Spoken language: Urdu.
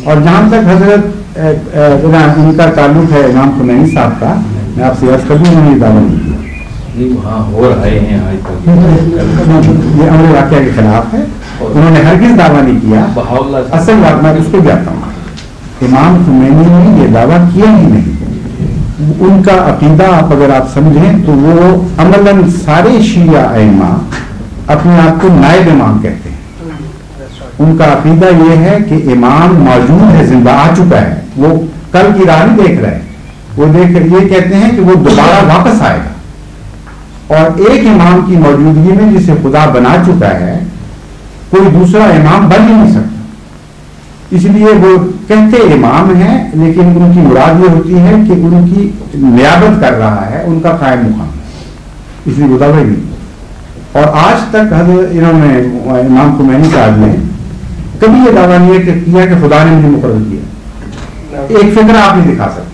اور جہاں تک حضرت ان کا تعلق ہے امام خمینی صاحب کا، میں آپ سے عرض کر دوں، انہوں نے دعویٰ نہیں کیا، وہاں ہو رہے ہیں آج تک، یہ امر واقعہ کے خلاف ہے، انہوں نے ہرگز دعویٰ نہیں کیا۔ اصل بات میں اس کو جاتا ہوں، امام خمینی نے یہ دعویٰ کیا ہی نہیں، ان کا عقیدہ اگر آپ سمجھیں تو وہ عملاً سارے شیعہ ائمہ اپنے آپ کو نائب امام کہتے ہیں۔ ان کا عقیدہ یہ ہے کہ امام موجود ہے، زندہ آ چکا ہے، وہ کل کی راہ نہیں دیکھ رہے، وہ یہ کہتے ہیں کہ وہ دوبارہ واپس آئے گا، اور ایک امام کی موجودگی میں جسے خدا بنا چکا ہے کوئی دوسرا امام بن ہی نہیں سکتا۔ اس لیے وہ کہتے امام ہیں، لیکن ان کی مراد یہ ہوتی ہے کہ ان کی نیابت کر رہا ہے ان کا قائم مقام، اس لیے وہ دعویٰ نہیں۔ اور آج تک انہوں نے امام خمینی صاحب نے کبھی یہ دعویٰ نہیں کیا کہ خدا نے مجھے مقرر کیا، ایک فکر آپ نہیں دکھا سکتے۔